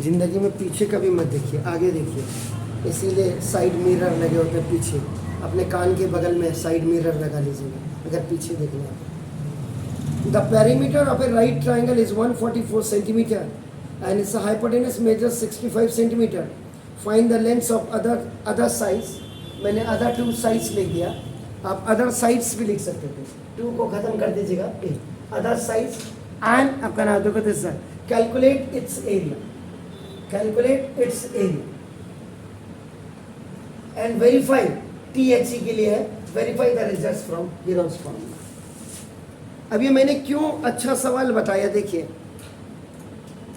ज़िंदगी में पीछे कभी मत देखिए, आगे देखिए, इसीलिए साइड मिरर लगे होते हैं पीछे। अपने कान के बगल में साइड मिरर लगा लीजिएगा अगर पीछे देखना है। The perimeter of a right triangle is 144 centimetre and its hypotenuse measure 65 centimetre. Find the lengths of other sides. मैंने अदर टू साइड्स लिख दिया, आप अदर साइड्स भी लिख सकते थे, टू को खत्म कर दीजिएगा, अदर साइड्स एंड आपका नाम देखो this calculate its area, calculate its area and verify, THE के लिए है, verify the results from heroes formula. अब ये मैंने क्यों अच्छा सवाल बताया, देखिए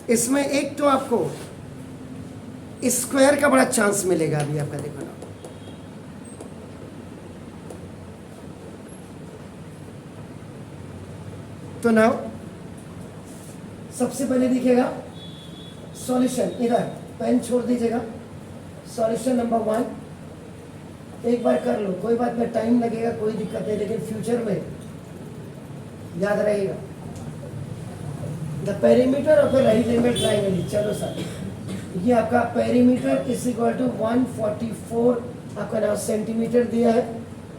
इसमें एक तो आपको स्क्वायर का बड़ा चांस मिलेगा, अभी आपका देखो ना, तो नाउ सबसे पहले देखिएगा सॉल्यूशन, इधर पेन छोड़ दीजिएगा। सॉल्यूशन नंबर 1 एक बार कर लो, कोई बात नहीं, टाइम लगेगा, कोई दिक्कत नहीं, लेकिन फ्यूचर में याद रहेगा। The perimeter of a right angle triangle, चलो सर, ये आपका पेरीमीटर इज इक्वल टू 144 आपका नाम सेंटीमीटर दिया है,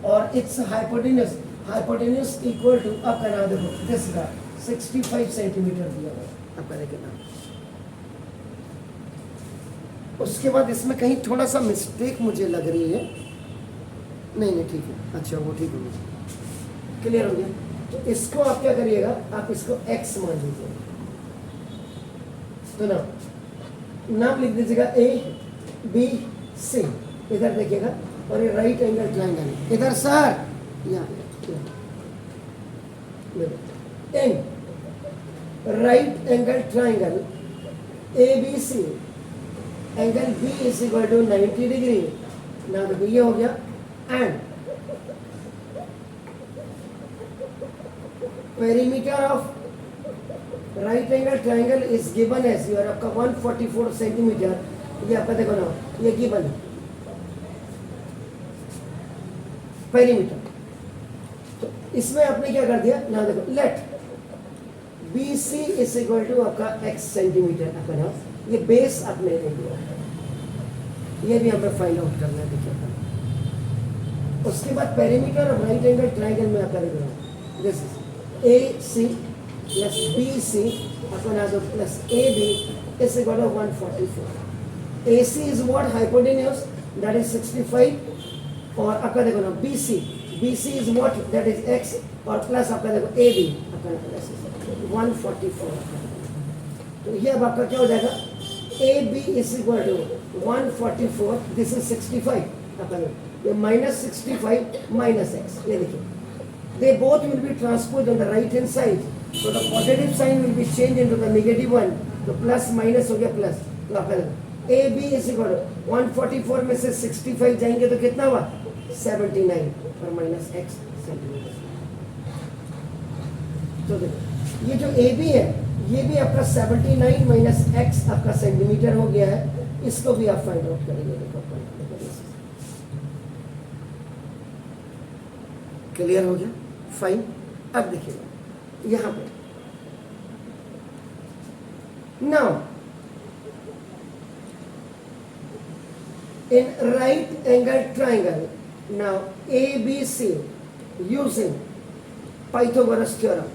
और its hypotenuse, hypotenuse equal to आपका नाम देखो दिस का 65 सेंटीमीटर दिया है आपका देखना। उसके बाद इसमें कहीं थोड़ा सा मिस्टेक मुझे लग रही है, नहीं ठीक है, अच्छा वो ठीक हो गया, क्लियर हो गया। तो इसको आप क्या करिएगा, आप इसको x मान लीजिए, तो ना नाम लिख दीजिएगा ABC, इधर देखिएगा, और ये राइट एंगल ट्राइंगल इधर सर, यहाँ in right angle triangle ABC, angle B is equal to 90 degree. ना देखो ये हो गया, and perimeter of right angle triangle is given as your आपका 144 सेंटीमीटर, ये आपका देखो ना, ये गिवन है पेरीमीटर। तो इसमें आपने क्या कर दिया ना, देखो let BC is equal to आपका x सेंटीमीटर आपका ना, ये बेस आपने ले लिया, ये भी हमें फाइंड आउट करना है, देखिए। उसके बाद perimeter of right angle triangle में आपका देख रहा हूँ, this is AC plus BC अपना नाम plus AB is equal to 144। AC is what, hypotenuse, that is 65, और आपका देखो ना BC is what, that is x, और प्लस आपका देखो AB अपना प्लस 144। तो ये अब आपका क्या हो जाएगा, AB is equal to 144, this is 65 अपना, ये -65 माइनस x, ये देखिए, they both will be transposed on the right hand side, so the positive sign will be changed into the negative one, तो प्लस माइनस हो गया plus, तो आपका AB is equal to 144 में से 65 जाएंगे तो कितना हुआ 79, और माइनस x सेंटीमीटर। तो देखो ये जो AB है, ये भी आपका 79 माइनस x आपका सेंटीमीटर हो गया है, इसको भी आप फाइंड आउट करेंगे, देखो क्लियर हो गया, फाइन। अब देखिएगा यहां पे, now in right angle triangle, now ABC using Pythagoras theorem,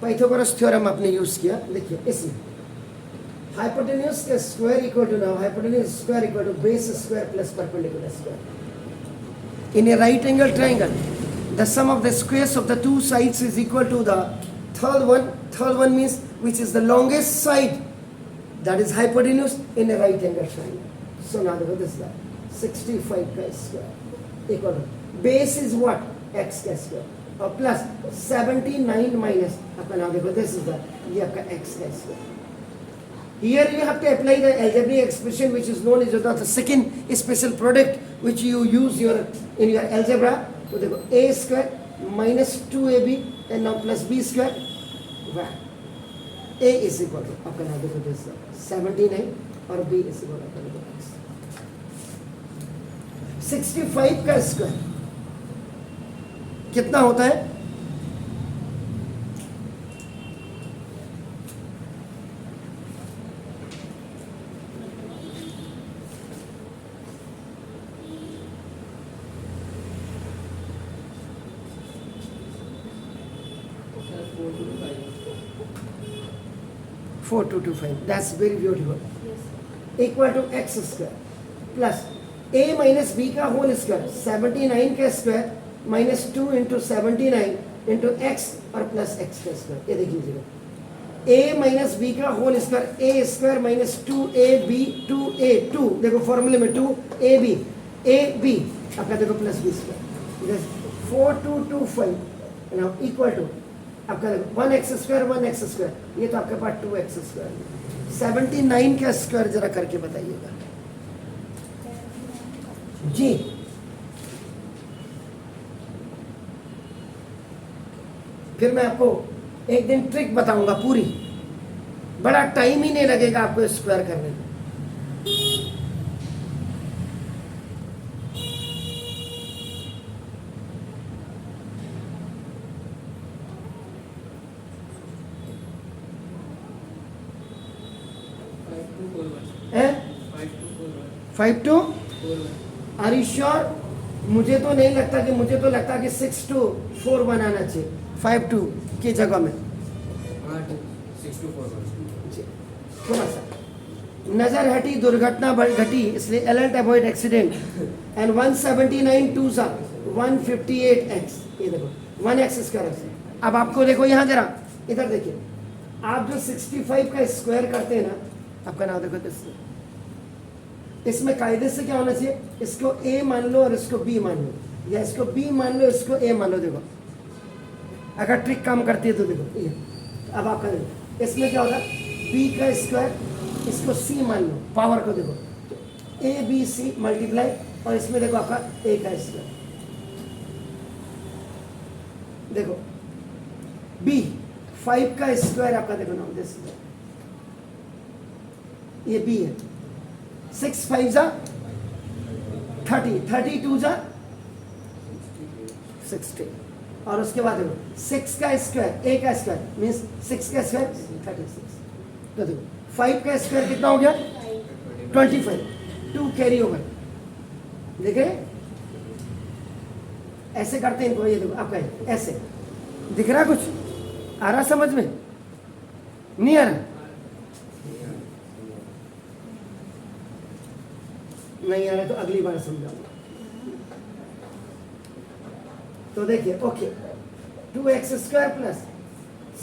Pythagoras theorem आपने यूज किया, देखिए इसमें हाइपोटेन्यूज का square equal to, now hypotenuse square equal to base square plus perpendicular square. In a right angle triangle the sum of the squares of the two sides is equal to the third one, third one means which is the longest side, that is hypotenuse in a right angle triangle. So now देखो this is 65 का square equal to base is what, x का square, और plus 79 minus आपका नाम देखो this is the, ये आपका x का square. Here you have to apply the algebraic expression which is known as the second special product which you use in your algebra. तो देखो a square minus 2ab and now plus b square, where a is equal to आपका नाम देखो this 79 और b is equal to आपका देखो 65 का square कितना होता है, 4225, that's very beautiful. Equal to x square plus a minus b का होल स्क्वायर 79 का square minus 2 into 79 into x और प्लस एक्स का स्क्वायर. ये देख लीजिएगा, a माइनस बी का whole square a square minus 2ab 2a 2, देखो फॉर्मूले में 2ab आपका देखो plus b square 4225 now equal to आपका देखो 1x स्क्वायर 1x स्क्वायर, ये तो आपके पास 2x स्क्वायर. 79 का स्क्वायर जरा करके बताइएगा जी. फिर मैं आपको एक दिन ट्रिक बताऊंगा पूरी, बड़ा टाइम ही नहीं लगेगा आपको स्क्वायर करने में. हैं 5 to आर यू श्योर? मुझे तो नहीं लगता, कि मुझे तो लगता कि 6 to 4 बनाना चाहिए 5 to की जगह में. 6 to 4 थोड़ा सा नजर हटी दुर्घटना घटी, इसलिए अलर्ट अवॉइड एक्सीडेंट. एंड 179 2 सा 158x, ये देखो 1x स्क्वायर. अब आपको देखो यहाँ जरा इधर देखिए, आप जो 65 का स्क्वायर करते हैं ना, आपका नाम देखो इसमें कायदे से क्या होना चाहिए, इसको a मान लो और इसको b मान लो, या इसको b मान लो इसको a मान लो. देखो अगर ट्रिक काम करती है तो देखो ये. अब आपका देखो इसमें क्या होगा, b का स्क्वायर इसको c मान लो, पावर को देखो a b c मल्टीप्लाई, और इसमें देखो आपका a का स्क्वायर. देखो b 5 का स्क्वायर आपका देखो ना, जैसे ये b है. 6 5 जा 30, 32 जा 60, और उसके बाद देखो 6 का स्क्वायर a का स्क्वायर मीन्स 6 का स्क्वायर 36. तो देखो 5 का स्क्वायर कितना हो गया 25, 2 कैरी ओवर. देख रहे ऐसे करते हैं इनको. ये देखो आपका ऐसे दिख रहा, कुछ आ रहा समझ में? नहीं आ रहा? नहीं आ रहा तो अगली बार समझाऊंगा. तो देखिए ओके 2x स्क्वायर प्लस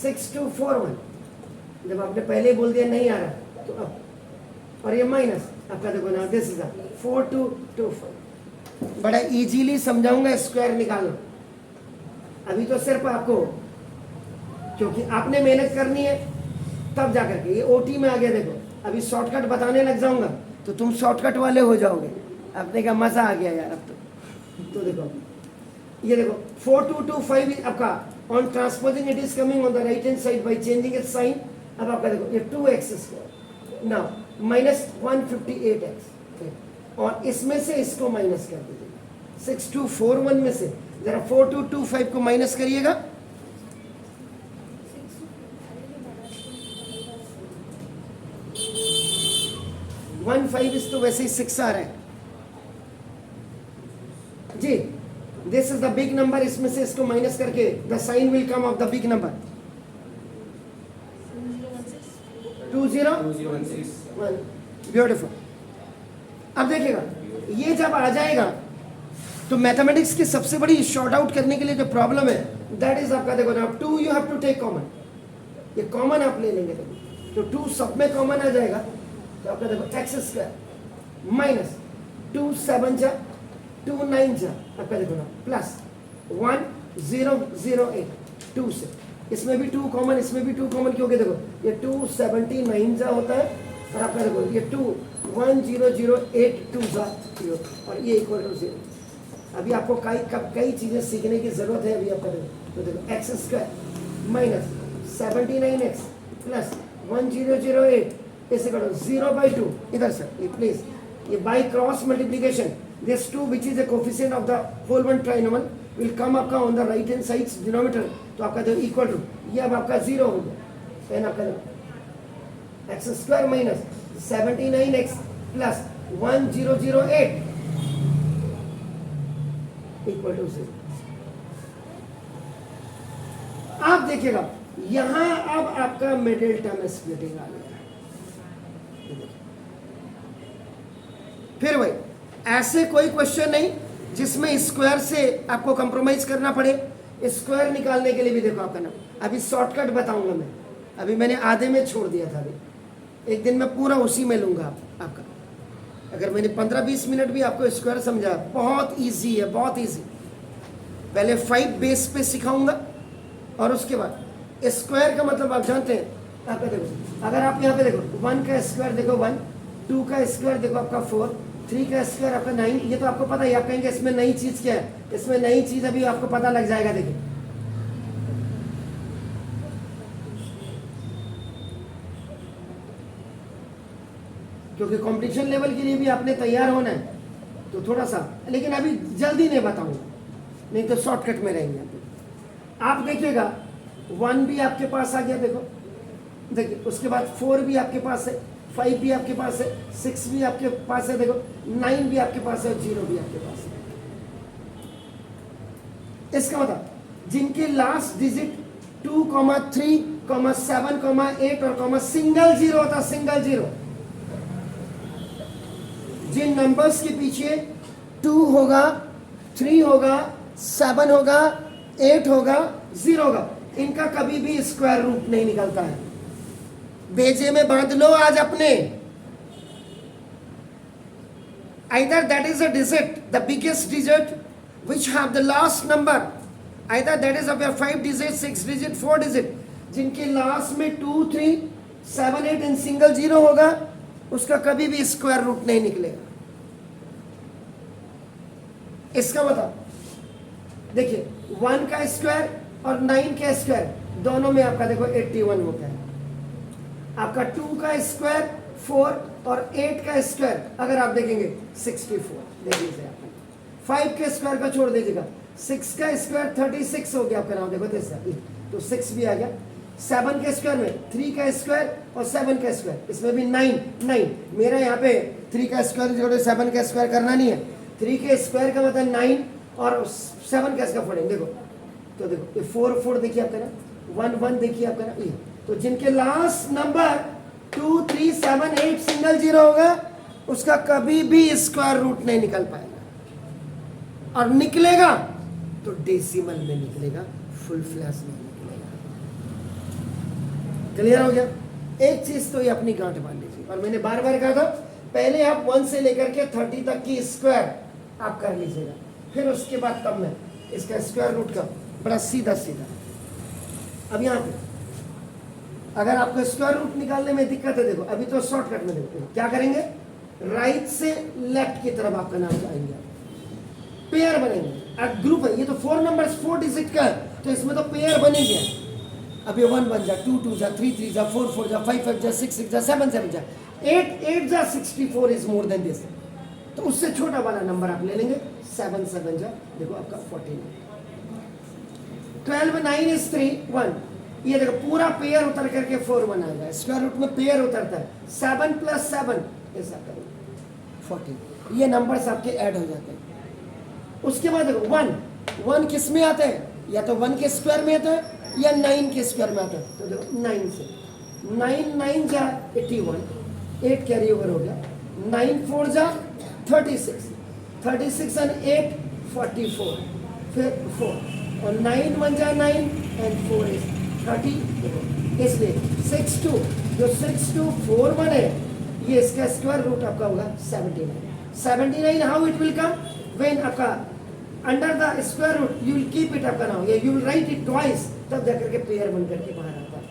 6241, जब आपने पहले बोल दिया नहीं आ रहा तो अब, और ये माइनस आपका देखो ना, दिस इज 4225. बड़ा इजीली समझाऊंगा, स्क्वायर निकालो. अभी तो सिर्फ आपको, क्योंकि आपने मेहनत करनी है तब जाकर के, ये ओटी में आ गया. देखो अभी शॉर्टकट बताने लग जाऊंगा तो तुम शॉर्टकट वाले हो जाओगे. आपने क्या मजा आ गया यार अब तो देखो ये देखो 4225 आपका on transposing it is coming on the right hand side by changing its sign. अब आपका देखो ये 2x square now minus 158x, और इसमें से इसको माइनस कर दीजिए. 6241 में से जरा 4225 को माइनस करिएगा. 15 इस तो वैसे ही 6 आ रहा है जी. This is the big number, इसमें से इसको माइनस करके the sign will come of the big number 2016. Beautiful. अब देखिएगा ये जब आ जाएगा तो मैथमेटिक्स की सबसे बड़ी शॉर्ट आउट करने के लिए जो प्रॉब्लम है दैट इज आपका देखो ना 2 you have to take common. ये कॉमन आप ले लेंगे तो 2 सब में कॉमन आ जाएगा. तो आपका देखो एक्स स्क्वायर माइनस 2 7 जा 2 9 जा आपका देखो ना प्लस 1008 2 से, इसमें भी 2 कॉमन, इसमें भी 2 कॉमन, क्योंकि देखो ये 279 जा होता है, और आपका देखो ये 2 1008 2 जा 0, और ये इक्वल टू 0. अभी आपको कई चीज़ें सीखने की जरूरत है. अभी आपका देखो तो देखो x square minus 79x plus 1008 इसे करो 0/2. इधर सर ये प्लीज, ये by cross multiplication this 2 which is a coefficient of the whole one trinomial will come आपका on the right hand side denominator. तो आपका देखो इक्वल टू, ये अब आपका 0 हो गया. एंड आपका x square minus 79x plus 1008 equal to 0. आप देखिएगा यहां अब आपका मिडिल टर्म स्प्लिटिंग आ गया। फिर वही, ऐसे कोई क्वेश्चन नहीं जिसमें स्क्वायर से आपको कंप्रोमाइज करना पड़े। स्क्वायर निकालने के लिए भी देखो आपका नाम, अभी शॉर्टकट बताऊंगा मैं, अभी मैंने आधे में छोड़ दिया था, अभी एक दिन में पूरा उसी में लूंगा आपका। अगर मैंने 15-20 मिनट भी आपको स्क्वायर समझा, बहुत इजी है, बहुत इजी। पहले 5 बेस पे सिखाऊंगा और उसके बाद स्क्वायर का मतलब आप जानते हैं। आपका देखो, अगर आप यहाँ पे देखो 1 का स्क्वायर देखो 1, 2 का स्क्वायर देखो आपका 4, 3 का स्क्वायर आपका 9, ये तो आपको पता है। आप कहेंगे इसमें नई चीज क्या है, इसमें नई चीज अभी आपको पता लग जाएगा। देखिए क्योंकि कंपटीशन लेवल के लिए भी आपने तैयार होना है, तो थोड़ा सा, लेकिन अभी जल्दी नहीं बताऊंगा, नहीं तो शॉर्टकट में रहेंगे। आप देखिएगा 1 भी आपके पास आ गया, देखो देखिए, उसके बाद 4 भी आपके पास है, 5 भी आपके पास है, 6 भी आपके पास है, देखो 9 भी आपके पास है और 0 भी आपके पास है। इसका मतलब जिनके लास्ट डिजिट 2, 3, 7, 8 और सिंगल जीरो होता, सिंगल जीरो, जिन नंबर्स के पीछे 2 होगा, 3 होगा, 7 होगा, 8 होगा, 0 होगा, इनका कभी भी स्क्वायर रूट नहीं निकलता है। बेजे में बांध लो आज अपने। Either that is a digit, the biggest digit which have the last number, either that is of your 5 digit, 6 digit, 4 digit, जिनके लास्ट में 2, 3, 7, 8 इन सिंगल जीरो होगा, उसका कभी भी स्क्वायर रूट नहीं निकलेगा। इसका मतलब देखिए 1 का स्क्वायर और 9 का स्क्वायर दोनों में आपका देखो 81 होता है। आपका 2 का स्क्वायर 4 और 8 का स्क्वायर अगर आप देखेंगे 64, देख लीजिए आप। 5 के स्क्वायर का छोड़ दीजिएगा, 6 का स्क्वायर 36 हो गया आपका नाम, देखो तो 6 भी आ गया। 7 के स्क्वायर में 3 का स्क्वायर और 7 का स्क्वायर, इसमें भी 9। मेरा यहाँ पे 3 का स्क्वायर जोड़े 7 का स्क्वायर करना नहीं है, 3 के स्क्वायर का मतलब 9 और 7 का स्क्वायर फोड़ेंगे। देखो तो देखो 4, 4 देखिए आपका ना, 1, 1 देखिए आपका ना, ये तो जिनके लास्ट नंबर 2, 3, 7, 8 सिंगल जीरो होगा, उसका कभी भी स्क्वायर रूट नहीं निकल पाएगा, और निकलेगा तो डेसिमल में निकलेगा, फुल फ्लैश में निकलेगा। क्लियर हो गया? एक चीज तो ये अपनी गांठ बांध लीजिए, और मैंने बार बार कहा था पहले आप 1 से लेकर के 30 तक की स्क्वायर आप कर लीजिएगा, फिर उसके बाद तब मैं इसका स्क्वायर रूट का बड़ा सीधा सीधा। अब यहाँ पे अगर आपको स्क्वायर रूट निकालने में दिक्कत है, देखो अभी तो शॉर्टकट में देखते हैं क्या करेंगे। राइट से लेफ्ट की तरफ आपका नाम जाएंगे, पेयर बनेंगे। अब ग्रुप है, ये तो 4 नंबर्स 4 डिजिट का है, तो इसमें तो पेयर बन ही गया। अब ये 1 बन जा, 2 2 जा, 3 3 जा, 4 4 जा, 5 5 जा, 6 6 जा, 7 7 जा, 8 8 जा, 64 इज मोर देन दिस। तो उससे छोटा वाला नंबर आप ले लेंगे, 7 7 जा, देखो आपका 14। 12 9 इज 3 1, ये देखो पूरा पेयर उतर करके 4 बनाएगा। स्क्वायर रूट में पेयर उतरता है, 7 + 7 ऐसा करो 14, ये नंबर्स आपके ऐड हो जाते हैं। उसके बाद देखो 1 किस में आता है, या तो 1 के स्क्वायर में आता है या 9 के स्क्वायर में आता है। तो देखो 9 से 9 9 जा 81, 8 कैरी ओवर हो गया, 9 4 जा 36, 36 and 8 44, फिर 4 और 9 1 जा 9 and 4 is 30। देखो इसलिए 6 2 जो 6 2 4 बने, ये इसका स्क्वायर रूट आपका होगा 79। 79 how it will come, when आपका under the square root you will keep it आपका now, you will write it twice, तब जाकर के पेयर बन करके बाहर आता है।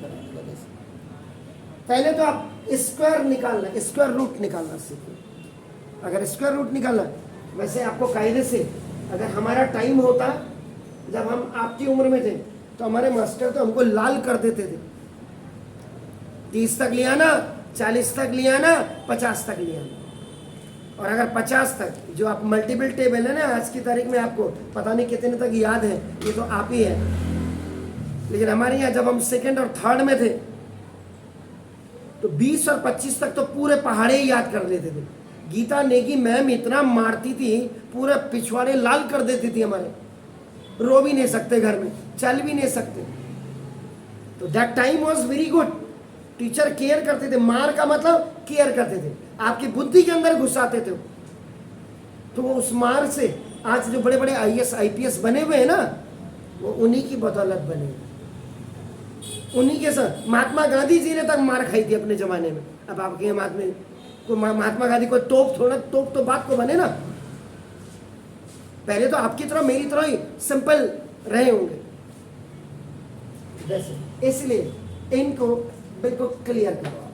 पहले तो आप स्क्वायर निकालना, स्क्वायर रूट निकालना सीखिए। अगर स्क्वायर रूट निकालना, वैसे आपको कायदे से, अगर हमारा टाइम होता जब हम आपकी उम्र में थे, तो हमारे मास्टर तो हमको लाल कर देते थे। 30 तक लिया ना, 40 तक लिया ना, 50 तक लिया ना। और अगर 50 तक जो आप मल्टीपल टेबल है ना, आज की तारीख में आपको पता नहीं कितने तक याद है, ये तो आप ही है। लेकिन हमारे यहाँ जब हम सेकंड और थर्ड में थे, तो 20 और 25 तक तो पूरे पहाड़े ही याद कर लेते थे। गीता नेगी मैम इतना मारती थी, पूरे पिछवाड़े लाल कर देती थी हमारे, रो भी नहीं सकते घर में, चल भी नहीं सकते। तो that time was very good, teacher care करते थे, मार का मतलब केयर करते थे, आपकी बुद्धि के अंदर घुसाते थे। तो वो उस मार से आज जो बड़े बड़े आईएएस आईपीएस बने हुए हैं ना, वो उन्हीं की बदौलत बने, उन्हीं के साथ। महात्मा गांधी जी ने तक मार खाई थी अपने जमाने में। अब आपके महात्मा गांधी को तोप थोड़ा, तोप तो बात को बने ना, पहले तो आपकी तरह मेरी तरह ही सिंपल रहे होंगे। इसलिए इनको बिल्कुल क्लियर करो।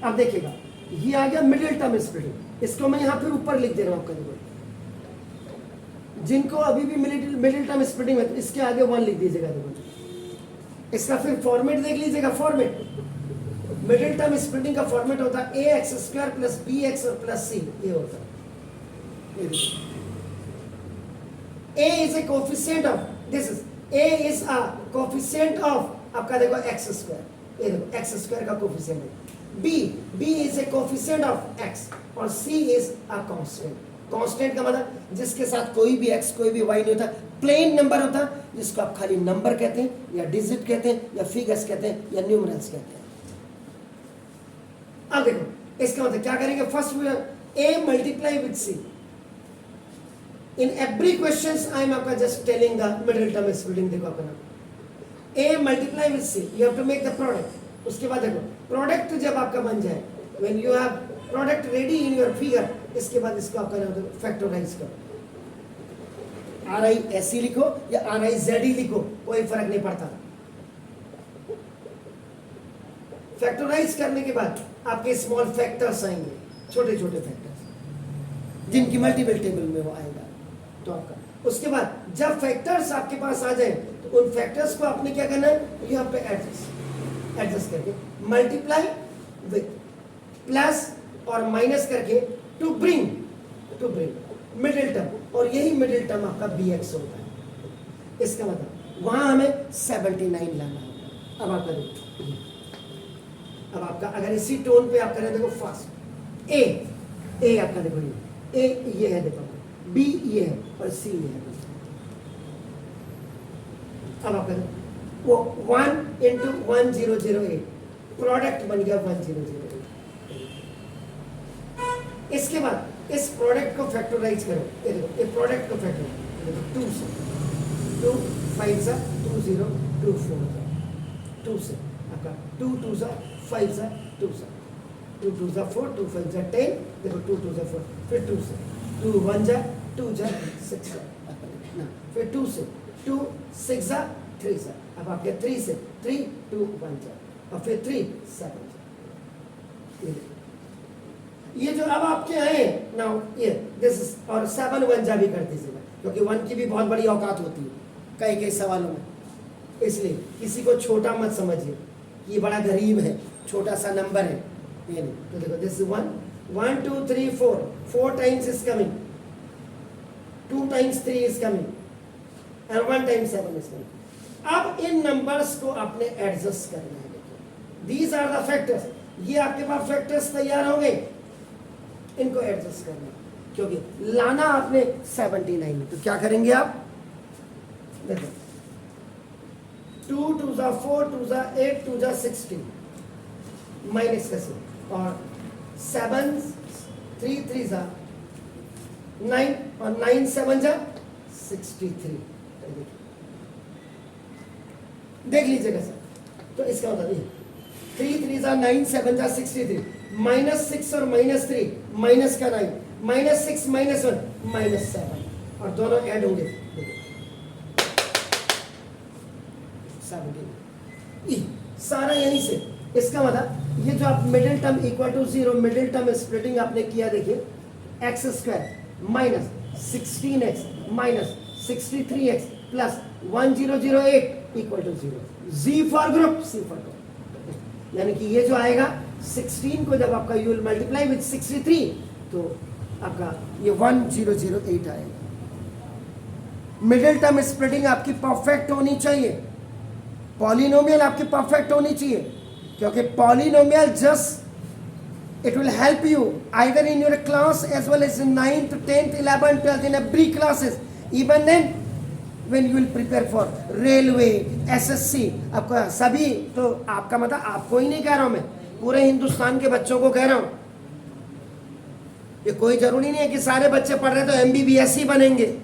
अब देखिएगा, ये आ गया मिडिल टर्म स्प्लिटिंग, इसको मैं यहां फिर ऊपर लिख दे रहा हूं आपका। देखो जिनको अभी भी मिडिल टर्म स्प्लिटिंग है, तो इसके आगे 1 लिख दीजिएगा। देखो इसका फिर फॉर्मेट देख लीजिएगा। फॉर्मेट मिडिल टर्म स्प्लिटिंग का फॉर्मेट होता है ax² + bx और +c, ये होता है। a is a coefficient of, this is a is a coefficient of आपका देखो x², ये देखो x² का कोफिशिएंट है। b is a coefficient of x और c is a constant। Constant का मतलब जिसके साथ कोई भी x कोई भी y नहीं होता, प्लेन नंबर होता, जिसको आप खाली नंबर कहते हैं या डिजिट कहते हैं या फिगर्स कहते हैं या न्यूमरल्स कहते हैं। अब देखो इसका मतलब क्या करेंगे, first a multiply with c। In every questions I am आपका just telling the middle term splitting. देखो आपका नाम a multiply with c, you have to make the product. उसके बाद देखो प्रोडक्ट जब आपका बन जाए, when you have product ready in your figure, इसके बाद इसको आपका नाम फैक्टराइज करो। RISE लिखो या RIZE लिखो, कोई फर्क नहीं पड़ता। फैक्टराइज करने के बाद आपके स्मॉल फैक्टर्स आएंगे, छोटे छोटे फैक्टर्स, जिनकी मल्टीपल टेबल में वो आएगा। तो आपका उसके बाद जब फैक्टर्स आपके पास आ जाए, तो उन फैक्टर्स को आपने क्या करना है, यू हैव टू एडजस्ट करके मल्टीप्लाई विद प्लस और माइनस करके टू ब्रिंग मिडिल टर्म, और यही मिडिल टर्म आपका bx होता है। इसका मतलब वहां हमें 79 लाना होगा। अब आपका देखो, अब आपका अगर इसी टोन पे आप करें, देखो फास्ट ए आपका देखो, ये है, देखो बी ये है और सी ये है। अब आपका वो 1 × 1008 प्रोडक्ट बन गया 1008। इसके बाद इस प्रोडक्ट को फैक्टराइज करो, ये देखो ये प्रोडक्ट को फैक्टराइज 2 से 2 5 सा 2 0 2 4 2 से आपका 2 2 सा 5 सा 2 सा 2 2 सा 4 2 5 सा 10, देखो 2 2 सा 4, फिर 2 से 2 1 जा 2 जा 6 सा, फिर 2 से 2 6 सा 3 सा, अब आपके 3 से 3 2 1 जा, और फिर 3 7 जा। ये जो अब आपके आए नाउ, ये दिस इज, और 7 1 जा भी कर दीजिएगा, क्योंकि 1 की भी बहुत बड़ी औकात होती है कई सवालों में। इसलिए किसी को छोटा मत समझिए, ये बड़ा गरीब है, छोटा सा नंबर है, ये नहीं। तो देखो this 1 2 3 4 times is coming, 2 times 3 is coming and 1 times 7 is coming. अब इन नंबर्स को आपने एडजस्ट करना है। देखिए दीज आर द फैक्टर्स, ये आपके पास फैक्टर्स तैयार हो गए, इनको एडजस्ट करना, क्योंकि लाना आपने 79। तो क्या करेंगे आप, देखो 2 2 जा 4 2 जा 8 2 जा 16 माइनस कैसे, और 7 3 3 जा 9 और 9 7 जा 63। देख लीजिएगा सर, तो इसका मतलब ये 3 3 जा 9 7 जा 63, -6 और -3 माइनस का 9, -6 -1 -7, और दोनों ऐड होंगे 17। सारा यहीं से, इसका मतलब ये जो आप middle term equal to 0, middle term splitting आपने किया, देखिए x² -16x -63x +1008 equal to 0। Z for group, C for group, यानी कि ये जो आएगा 16 को जब आपका यू विल मल्टीप्लाई विद 63, तो आपका ये 1008 आएगा। मिडिल टर्म स्प्लिटिंग आपकी परफेक्ट होनी चाहिए, पॉलिनोमियल आपकी परफेक्ट होनी चाहिए, क्योंकि polynomial just it will help you either in your class as well as in 9th 10th 11th 12th in every classes. Even then when you will prepare for railway, SSC, आपका सभी, तो आपका मतलब आपको ही नहीं कह रहा हूं मैं, पूरे हिंदुस्तान के बच्चों को कह रहा हूं। ये कोई जरूरी नहीं है कि सारे बच्चे पढ़ रहे तो एमबीबीएस ही बनेंगे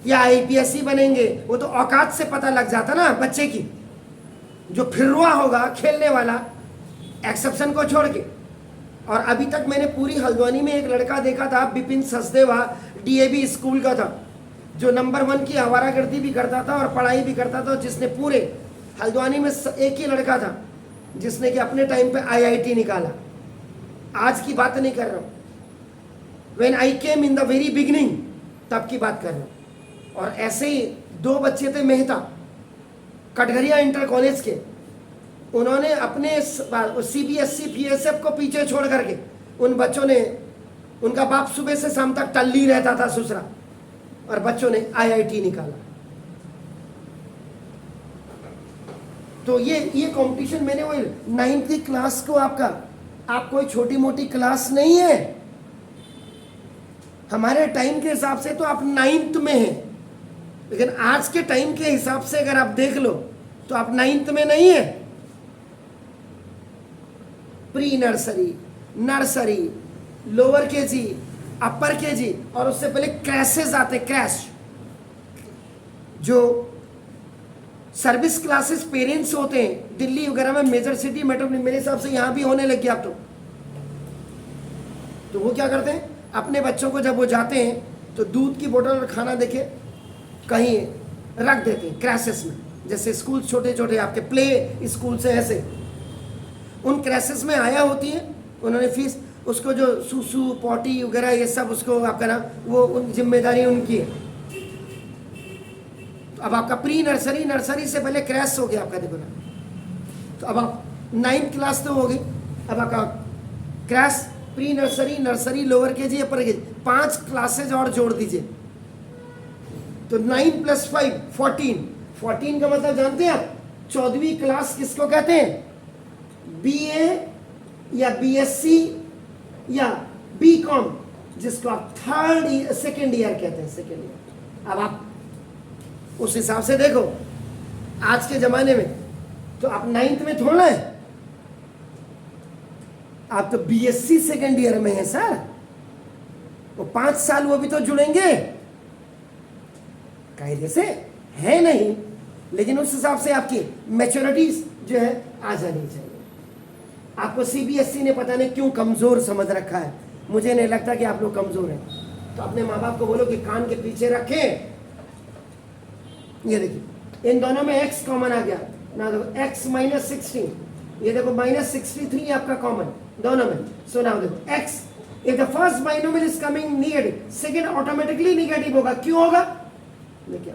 या आईपीएस ही बनेंगे, वो तो औकात से पता लग जाता ना बच्चे की। जो फिरवा होगा खेलने वाला, एक्सेप्शन को छोड़ के। और अभी तक मैंने पूरी हल्द्वानी में एक लड़का देखा था, बिपिन सचदेवा, डीएवी स्कूल का था, जो नंबर 1 की आवारागर्दी भी करता था और पढ़ाई भी करता था, जिसने पूरे हल्द्वानी में एक ही लड़का था जिसने कि अपने टाइम पे आईआईटी निकाला। आज की बात नहीं कर रहा हूँ, when I came in the very beginning, तब की बात कर रहा हूँ। और ऐसे ही 2 बच्चे थे मेहता, कटघरिया इंटर कॉलेज के, उन्होंने अपने सीबीएसई पीएसएफ को पीछे छोड़ करके, उन बच्चों ने, उनका बाप सुबह से शाम तक टल्ली रहता था ससुरा, और बच्चों ने आईआईटी निकाला। तो ये कंपटीशन मैंने वो 9th की क्लास को, आप कोई छोटी मोटी क्लास नहीं है। हमारे टाइम के हिसाब से तो आप 9th में हैं, लेकिन आज के टाइम के हिसाब से अगर आप देख लो तो आप 9th में नहीं है। Pre nursery, nursery, lower KG, upper KG, और उससे पहले क्रैशेस आते, क्रैश, जो सर्विस क्लासेस पेरेंट्स होते हैं दिल्ली वगैरह में, मेजर सिटी मेट्रो, मेरे हिसाब से यहां भी होने लग गया अब तो वो क्या करते हैं, अपने बच्चों को जब वो जाते हैं तो दूध की बोतल और खाना देके कहीं रख देते हैं क्रैशेस में। जैसे स्कूल छोटे छोटे आपके प्ले स्कूल से, ऐसे उन क्रैशेस में आया होती है, उन्होंने फीस, उसको जो सूसू पॉटी वगैरह ये सब उसको आपका ना, वो उन जिम्मेदारी उनकी है। तो अब आपका प्री नर्सरी, नर्सरी से पहले क्रैश हो गया आपका, देखो ना, तो अब आप 9th क्लास तो हो गई, अब आपका crèche, pre nursery, nursery, lower KG, upper KG, 5 classes और जोड़ दीजिए, तो 9 + 5 14। 14 का मतलब जानते हैं आप, 14वीं क्लास किसको कहते हैं, बीए या बीएससी या बीकॉम, जिसको आप सेकेंड ईयर कहते हैं, सेकेंड ईयर। अब आप उस हिसाब से देखो, आज के जमाने में तो आप 9th में थोड़ा है, आप तो बीएससी सेकेंड ईयर में है सर। वो 5 साल वो भी तो जुड़ेंगे, कायदे से है नहीं, लेकिन उस हिसाब से आपकी मैच्योरिटी जो है आ जानी चाहिए। आपको सीबीएसई ने पता नहीं क्यों कमजोर समझ रखा है, मुझे नहीं लगता कि आप लोग कमजोर हैं। तो अपने माँ बाप को बोलो कि कान के पीछे रखें। ये देखिए इन दोनों में x कॉमन आ गया ना, देखो x - 16, ये देखो -63 आपका कॉमन दोनों में। सो नाउ देखो x, if the first binomial is coming negative, second automatically negative होगा। क्यों होगा, देखिए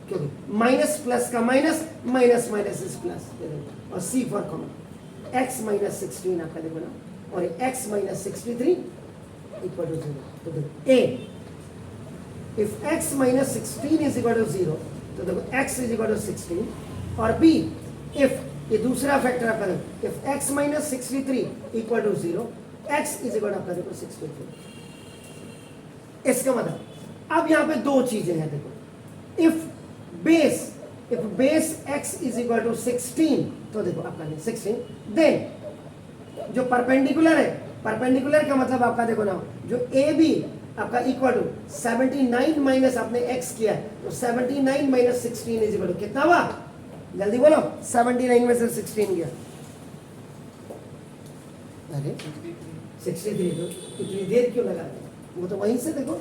क्योंकि माइनस प्लस का minus, minus minus is plus, और c फॉर कॉमन, x - 16 आपका देखो ना, और x - 63 इक्वल टू 0। तो देखो a, if x - 16 is equal to 0, तो देखो x इज इक्वल टू 16, और b, इफ, ये दूसरा फैक्टर आपका देखो, if x - 63 equal to 0, x is equal to आपका देखो 63। इसका मतलब अब यहां पे 2 चीजें हैं, देखो, if base x is equal to 16, तो देखो आपका 16, देन जो परपेंडिकुलर है, परपेंडिकुलर का मतलब आपका देखो ना, जो ए बी आपका इक्वल टू 79 माइनस आपने x किया है, तो 79 - 16 इज इक्वल टू कितना हुआ, जल्दी बोलो, 79 में से 16 गया, अरे 63, तो इतनी देर क्यों लगा, वो तो वहीं से देखो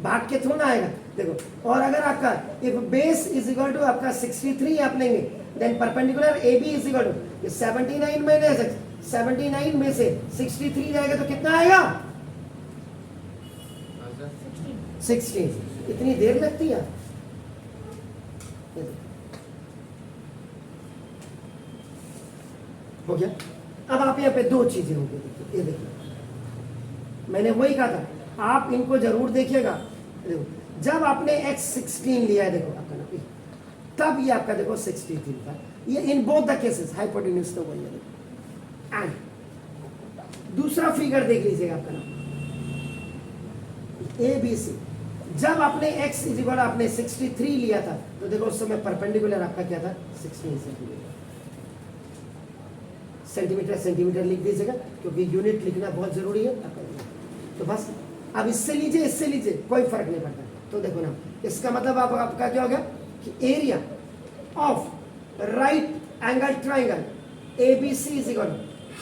भाग के थोड़ा आएगा, देखो। और अगर आपका if base is equal to आपका 63 आप लेंगे, then perpendicular a b is equal to 79 में से 63 जाएगा तो कितना आएगा, 16। इतनी देर लगती है, हो गया। अब आप यहाँ पे 2 चीजें होंगी, देखिए ये देखिए, मैंने वही कहा था, आप इनको जरूर देखिएगा। देखो जब आपने x 16 लिया है, देखो आपका ना, तब ये आपका देखो 63 था, ये in both the cases hypotenuse तो वही है। एंड दूसरा फिगर देख लीजिएगा आपका ना, ए बी सी, जब आपने x इज इक्वल आपने 63 लिया था तो देखो उस समय परपेंडिकुलर आपका क्या था 16 सेंटीमीटर। सेंटीमीटर सेंटीमीटर लिख दीजिएगा क्योंकि यूनिट लिखना बहुत जरूरी है। तो बस अब इससे लीजिए कोई फर्क नहीं पड़ता। तो देखो ना इसका मतलब आपका क्या हो गया कि area of right angle triangle ABC is equal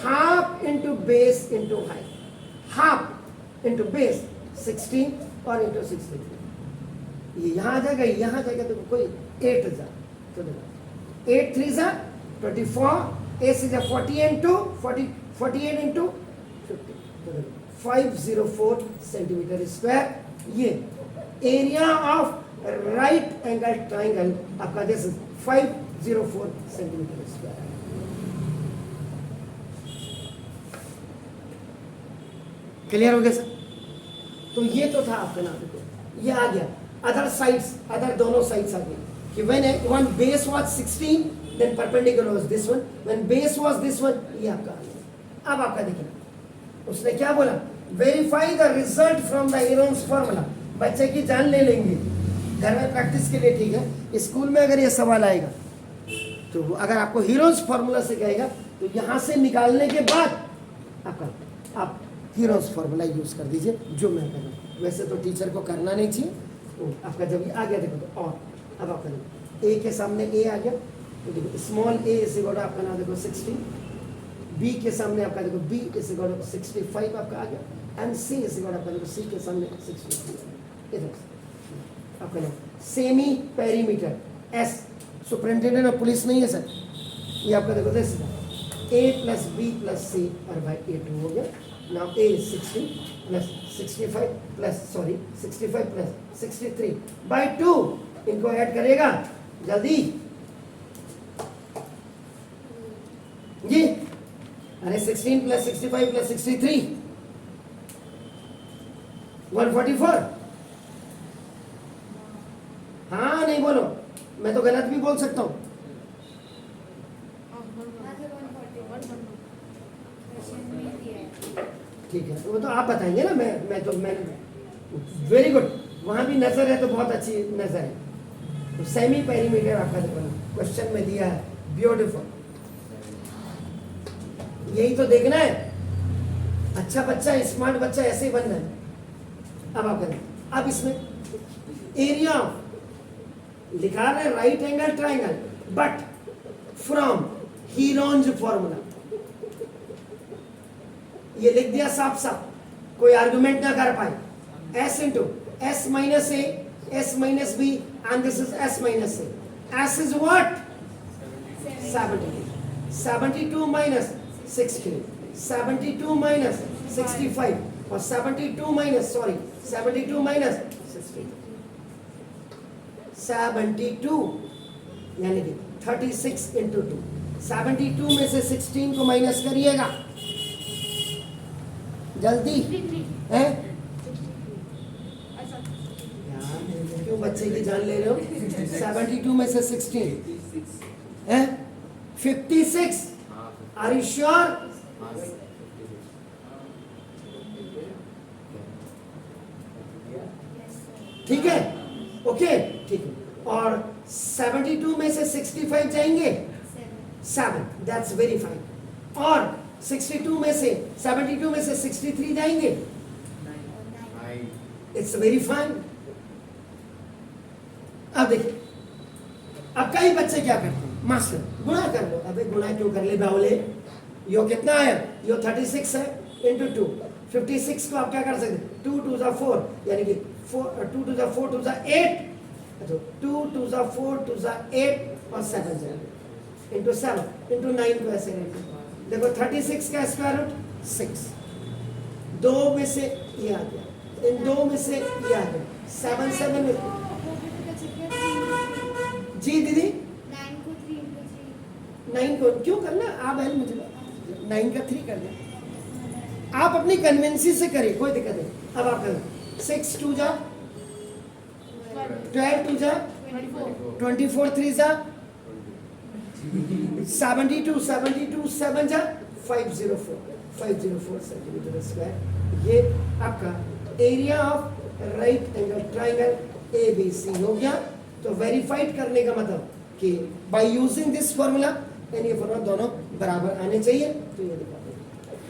half into base into height, half into base 16 और इंटू 63। ये यहाँ आ जाएगा यहाँ जाएगा तो कोई 8 जा तो देखो 8 3 जा 24 A से 48 इंटू 50 तो देखो 504 सेंटीमीटर स्क्वायर। ये area of right angle triangle आपका this is 504 centimetre square. Clear हो गया सर? तो ये तो था आपका नाम, ये आ गया। अदर साइड्स, अदर दोनों साइड्स आ गए कि when base was 16 then perpendicular was this one, when base was this one, ये आपका आ गया। अब आपका देखिए उसने क्या बोला, verify the result from the Heron's formula. बच्चे की जान ले लेंगे घर में प्रैक्टिस के लिए, ठीक है। स्कूल में अगर ये सवाल आएगा तो अगर आपको हीरोन्स फॉर्मूला से कहेगा तो यहाँ से निकालने के बाद आपका आप हीरोन्स फॉर्मूला यूज कर दीजिए जो मैं कर रहा हूँ। वैसे तो टीचर को करना नहीं चाहिए। तो आपका जब ये आ गया देखो तो और अब आपका देखो ए के सामने ए आ गया तो देखो small a is equal to आपका नाम देखो 60, बी के सामने आपका देखो बी इज इक्वल टू 65 आपका आ गया, and C is equal to आपका देखो सी के सामने 63। इधर आपका नाम semi perimeter S, superintendent of police नहीं है सर, ये आपका देखो this A plus B plus C और भाई ए 2 हो गया। Now A is 60 plus 65 plus 65 plus 63 by 2। इनको ऐड करेगा जल्दी जी। अरे 16 plus 65 plus 63 144। हाँ नहीं बोलो, मैं तो गलत भी बोल सकता हूँ। ठीक है वो तो आप बताएंगे ना, मैं वेरी गुड। वहाँ भी नजर है तो बहुत अच्छी नजर है। तो सेमी पेरीमीटर आपका देखो क्वेश्चन में दिया है, ब्यूटीफुल। यही तो देखना है, अच्छा बच्चा स्मार्ट बच्चा ऐसे ही बनना है। अब आप करें, अब इसमें एरिया लिखा रहे right angle triangle but from Heron's formula, ये लिख दिया साफ साफ, कोई आर्गुमेंट ना कर पाए। S into S minus a, S minus b and this is S minus a. S is what 72, 72 minus 60, 72 minus 65 और 72 माइनस 60, 72 यानी कि 36 इंटू 2। 72 में से 16 को माइनस करिएगा जल्दी है। क्यों बच्चे की जान ले रहे हो? 72 में से 16 है 56। Are you sure? ठीक है ओके ठीक है। और 72 में से 65 जाएंगे 7, दैट्स वेरी फाइन। और 62 में से 72 में से 63 जाएंगे, इट्स वेरी फाइन। अब देखिए, अब कई बच्चे क्या करते हैं, मास्टर गुणा कर लो। अबे गुणा क्यों कर ले बावले, यो कितना है, यो 36 है इंटू 2। 56 को आप क्या कर सकते हैं, 2 2 जा 4 यानी कि 2 2 जा 4 2 जा 8, तो 2 2 जा 4 2 जा 8 और 7 जाएगा इंटू 7 इंटू 9 को ऐसे रहते। देखो 36 का स्क्वायर रूट 6, 2 में से ये आ गया, इन 2 में से ये आ गया 7 7 में। जी दीदी 9 को क्यों करना आप है, मुझे 9 का 3 कर दे। आप अपनी कन्वेंसी से करिए, कोई दिक्कत नहीं। अब आप करना 6 2 जा 12 2 जा 24 3 जा 72 7 जा 504 सेंटीमीटर स्क्वायर। ये आपका area of right angle triangle ABC हो गया। तो वेरीफाइड करने का मतलब कि by using this formula and ये फॉर्मूला दोनों बराबर आने चाहिए। तो ये दिखा दो,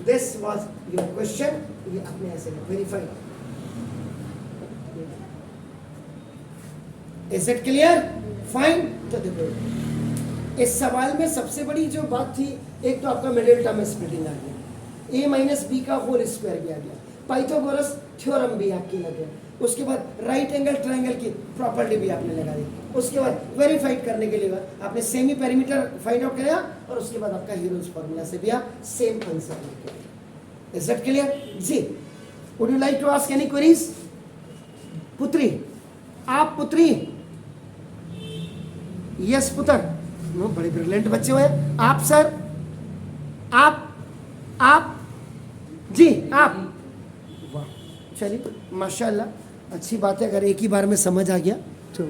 दिस वाज योर क्वेश्चन, ये अपने ऐसे verified. Is it clear? Fine. तो देखो इस सवाल में सबसे बड़ी जो बात थी, एक तो आपका मिडिल टर्म स्प्लिटिंग आ गया, a माइनस बी का होल स्क्वायर भी आ गया, पाइथागोरस थ्योरम भी आपकी लगे, उसके बाद राइट एंगल ट्रायंगल की प्रॉपर्टी भी आपने लगा दी, उसके बाद वेरीफाइड करने के लिए आपने सेमी पेरीमीटर फाइंड आउट किया, और उसके बाद आपका हीरोज फार्मूला से भी आप सेम आंसर लेके। इज दैट क्लियर जी? Would you like to ask any queries? पुत्री, आप पुत्री? यस पुत्र, नो बड़े ब्रिलियंट बच्चे हुए आप। सर आप जी आप, वाह चलिए माशाल्लाह, अच्छी बात है अगर एक ही बार में समझ आ गया तो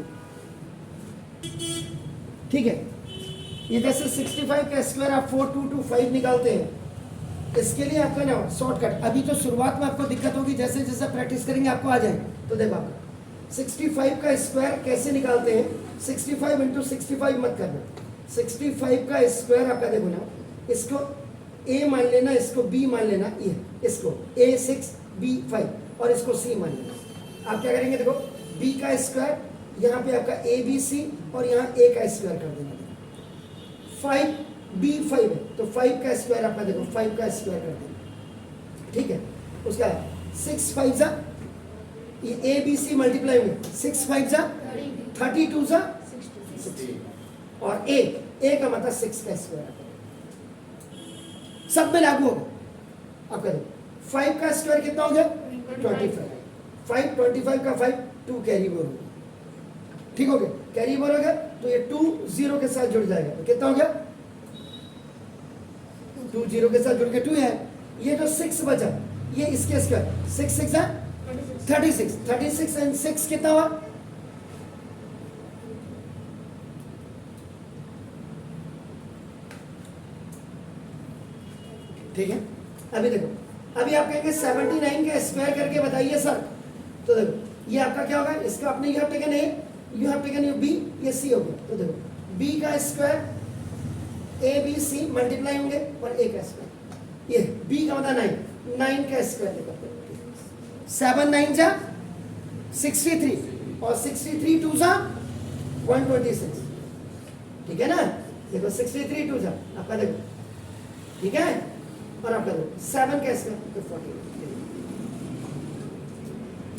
ठीक है। ये जैसे 65 का स्क्वायर आप 4225 निकालते हैं, इसके लिए आपका ना शॉर्टकट, अभी तो शुरुआत में आपको दिक्कत होगी, जैसे जैसे प्रैक्टिस करेंगे आपको आ जाएगा। तो देखो आपका 65 का स्क्वायर कैसे निकालते हैं, 65 इंटू 65 मत करना, 65 का स्क्वायर आपका देखो ना, इसको a मान लेना, इसको b मान लेना, ये इसको a6 b5 और इसको c मान लेना। आप क्या करेंगे, देखो b का स्क्वायर यहाँ पे आपका abc और यहाँ a का स्क्वायर कर देना, 5b5 है तो 5 का स्क्वायर आपका देखो 5 का स्क्वायर कर देना, ठीक है। उसका 6 5 जा, ये ए बी सी मल्टीप्लाई होंगे, 6 5 जा 32 जा 60 और ए का मतलब 6 का स्क्वायर सब में लागू होगा। अब करें 5 का स्क्वायर कितना हो गया 25, 5 25 का 5 2 कैरी बोर हो गया, ठीक हो गया, कैरी बोर हो गया तो ये 2 0 के साथ जुड़ जाएगा, तो कितना हो गया 2 0 के साथ जुड़ के 2 है। ये जो 6 बचा ये इसके स्क्वायर 6 6 है 36, 36 एंड 6 कितना हुआ, ठीक है। अभी देखो, अभी आप कहेंगे 79 का स्क्वायर करके बताइए सर, तो देखो ये आपका क्या होगा, इसका आपने you have taken a, you have taken you b, ये सी हो गया, तो देखो बी का square a b c multiply होंगे और ए का स्क्वायर, ये बी का मतलब 9 का स्क्वायर देखो 7 9 जा 63 और 63 2 जा 126, ठीक है ना। देखो 63 2 जा आपका देखो, ठीक है, और आपका देखो 7 का स्क्वायर तो 40।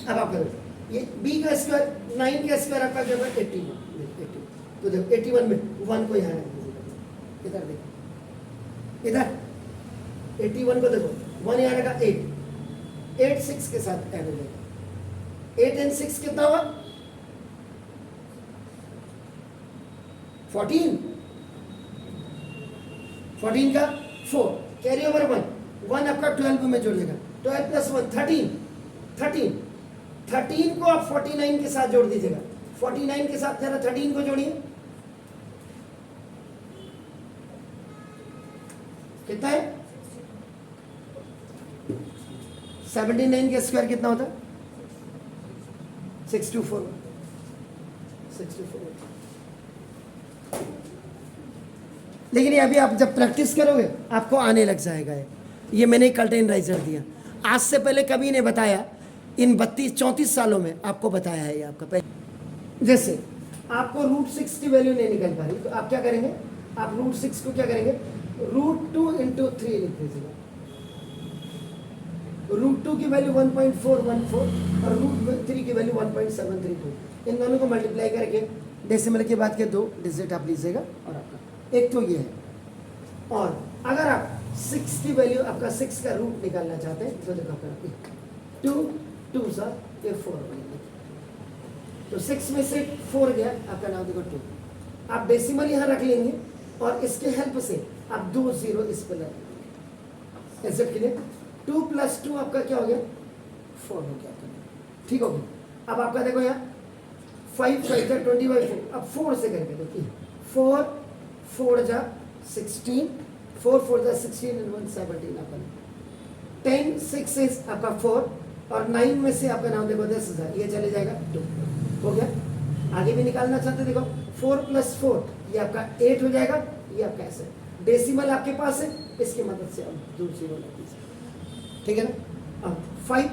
अब आप करो ये b का स्क्वायर 9 का स्क्वायर आपका क्या होगा 81, तो देखो 81 में 1 को यहाँ इधर देखो, इधर 81 को देखो 1 यहाँ रखा 8 6 के साथ ऐड हो जाएगा, 8 एंड 6 कितना हुआ 14, 14 का 4 कैरी ओवर 1 आपका 12 में जोड़िएगा, 12 प्लस 1 13 को आप 49 के साथ जोड़ दीजिएगा, 49 के साथ जरा 13 को जोड़िए, कितना है 79 का स्क्वायर कितना होता है 624, लेकिन ये अभी आप जब प्रैक्टिस करोगे आपको आने लग जाएगा। ये मैंने कंटेनराइजर दिया, आज से पहले कभी नहीं बताया, इन 32-34 सालों में आपको बताया है ये आपका पहले। जैसे आपको √6 की वैल्यू नहीं निकल पा रही तो आप क्या करेंगे, आप √6 को क्या करेंगे √2 × 3 लिख दीजिएगा, √2 की वैल्यू 1.414 और √3 की वैल्यू 1.732, इन दोनों को मल्टीप्लाई करके डेसिमल के बाद के 2 डिजिट आप लीजिएगा, और आपका एक तो ये है। और अगर आप 6 की वैल्यू आपका 6 का रूट निकालना चाहते हैं तो देखो आपका 2 2 सा ये 4 बनेगा, तो 6 में से 4 गया आपका नाम देखो 2, आप डेसिमल यहाँ रख लेंगे और इसके हेल्प से आप 2 0 इस पर लगाएंगे, ऐसे के लिए 2 + 2 आपका क्या हो गया 4 हो गया, ठीक हो गया। अब आपका देखो यहाँ 5 5 जा 20/4, अब 4 से करके देखिए 4 4 जा 16, 4 4 जा 16 and 1 17 आपका 10 6 is आपका 4 और 9 में से आपका नाम देखो 10,000, ये चले जाएगा 2, हो गया। आगे भी निकालना चाहते देखो 4 + 4 ये आपका 8 हो जाएगा, ये आपका ऐसे डेसिमल आपके पास है, इसकी मदद से आप दूसरी वाला कीजिए, ठीक है ना। अब 5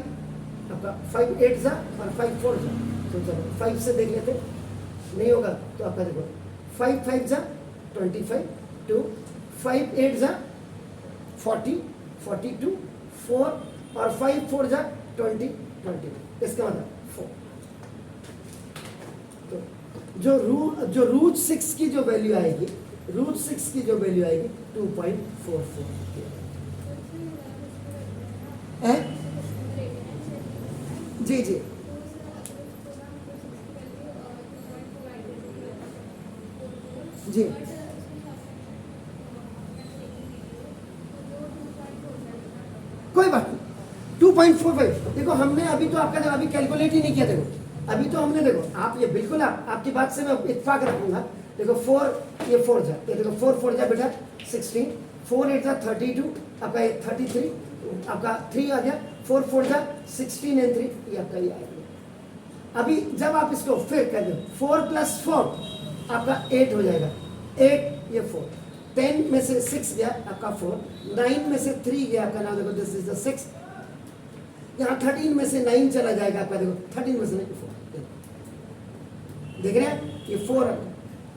आपका 5 8 जा और 5 4 जा, तो चलो 5 से देख लेते, नहीं होगा तो आपका देखो 5 5 जा 25 2, 5 8 जा 40 42 4 और 5 4 जा 20 22, इसका मतलब 4। तो जो रूट 6 की जो वैल्यू आएगी, रूट 6 की जो वैल्यू आएगी 2.44 है। जी जी जी कोई बात नहीं, 2.45 देखो हमने अभी तो आपका अभी कैलकुलेट ही नहीं किया, देखो अभी तो हमने देखो आप ये बिल्कुल आपकी बात से मैं इत्तेफाक रखूंगा। देखो 4 ये 4 जा, ये देखो 4 4 जा बेटा 16, 4 8 जा 32, आपका ये 33, आपका 3 आ गया, 4 4 जा 16 and 3 ये आपका ये आ गया। अभी जब आप इसको फिर कर दो 4 + 4 आपका 8 हो जाएगा, 8 ये 4, 10 में से 6 गया आपका 4, 9 में से 3 गया आपका नाम देखो दिस इज द 6, यहाँ 13 में से 9 चला जाएगा आपका देखो 13 में से 4, देख रहे हैं ये 4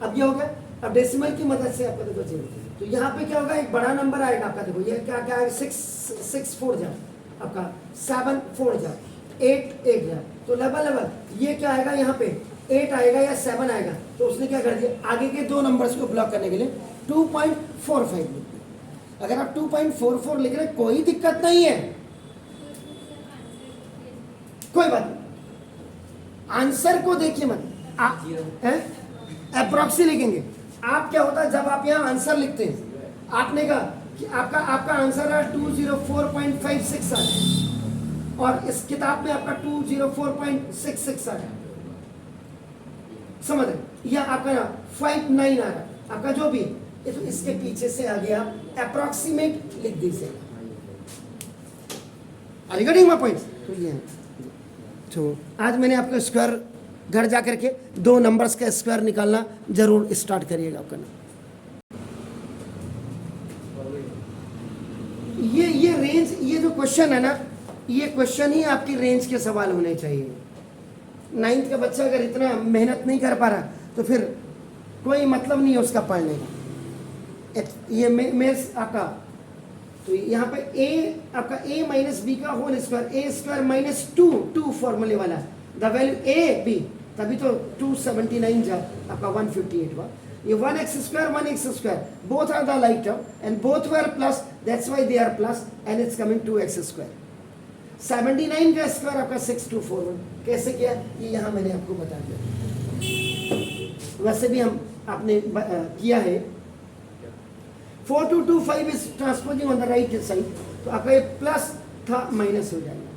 अब ये हो गया। अब डेसिमल की मदद से आपका देखो 0, तो यहाँ पे क्या होगा, एक बड़ा नंबर आएगा आपका, देखो ये क्या क्या है 6 4 जा आपका 7 4 जा 8 8 जा, तो लेवल ये क्या आएगा, यहाँ पे 8 आएगा या 7 आएगा, तो उसने क्या कर दिया आगे के 2 नंबर्स को ब्लॉक करने के लिए 2.45 लिख दिया। अगर आप 2.44 लिख रहे कोई दिक्कत नहीं है, कोई बात नहीं, आंसर को देखिए मत अप्रोक्सी लिखेंगे। आप क्या होता है जब आप यहाँ आंसर लिखते हैं, आपने कहा कि आपका आंसर है 204.56 आ है और इस किताब में आपका 204.66 आ है, समझ रहे, या आपका 59 आ रहा है, आपका जो भी ये, तो इसके पीछे से आ गया अप्रोक्सीमेट लिख दीजिए। Are you getting my point? तो ये तो आज मैंने आपको स्क्वायर घर जाकर के 2 नंबर्स का स्क्वायर निकालना जरूर स्टार्ट करिएगा आपका। ये रेंज, ये जो क्वेश्चन है ना, ये क्वेश्चन ही आपकी रेंज के सवाल होने चाहिए। 9th का बच्चा अगर इतना मेहनत नहीं कर पा रहा तो फिर कोई मतलब नहीं है उसका पढ़ने का। ये मेस आपका, तो यहाँ पे a आपका a - b का होल स्क्वायर, a² - 2 फॉर्मूले वाला, द वैल्यू a b, तभी तो 279 जा आपका 158 हुआ। ये 1x² 1x², both are the like term and both were plus, that's why they are plus and it's coming 2x²। 79 का स्क्वायर आपका 6241, कैसे किया ये यहाँ मैंने आपको बता दिया। वैसे भी हम आपने किया है। 4225 is transposing on the right side, तो आपका ये प्लस था माइनस हो जाएगा।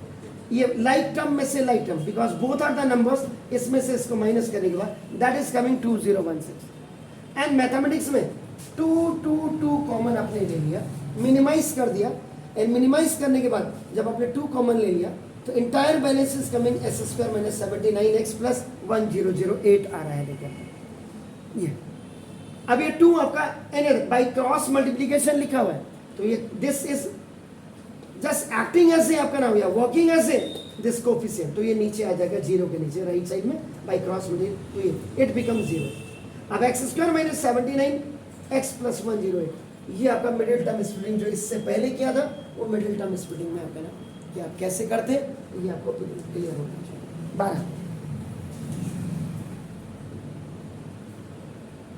ये लाइक टर्म में से like term, because both are the numbers, इसमें से इसको माइनस करने के बाद that is coming 2016। And mathematics में 2 2 2 कॉमन आपने ले लिया, मिनिमाइज कर दिया, एंड मिनिमाइज करने के बाद जब आपने 2 कॉमन ले लिया तो entire balance is coming s² - 79x + 1008 आ रहा है। देखिए ये अब ये 2 आपका एन बाई क्रॉस मल्टीप्लीकेशन लिखा हुआ है, तो ये this is just acting as a आपका नाम, या working as a this coefficient, तो ये नीचे आ जाएगा 0 के नीचे राइट साइड में बाई क्रॉस मल्टीप्लीकेशन, तो ये इट बिकम 0। अब x² - 79x + 108, ये आपका मिडिल टर्म स्प्लिटिंग जो इससे पहले किया था वो मिडिल टर्म स्प्लिटिंग में आपका ना, कि आप कैसे करते ये आपको क्लियर होना चाहिए। 12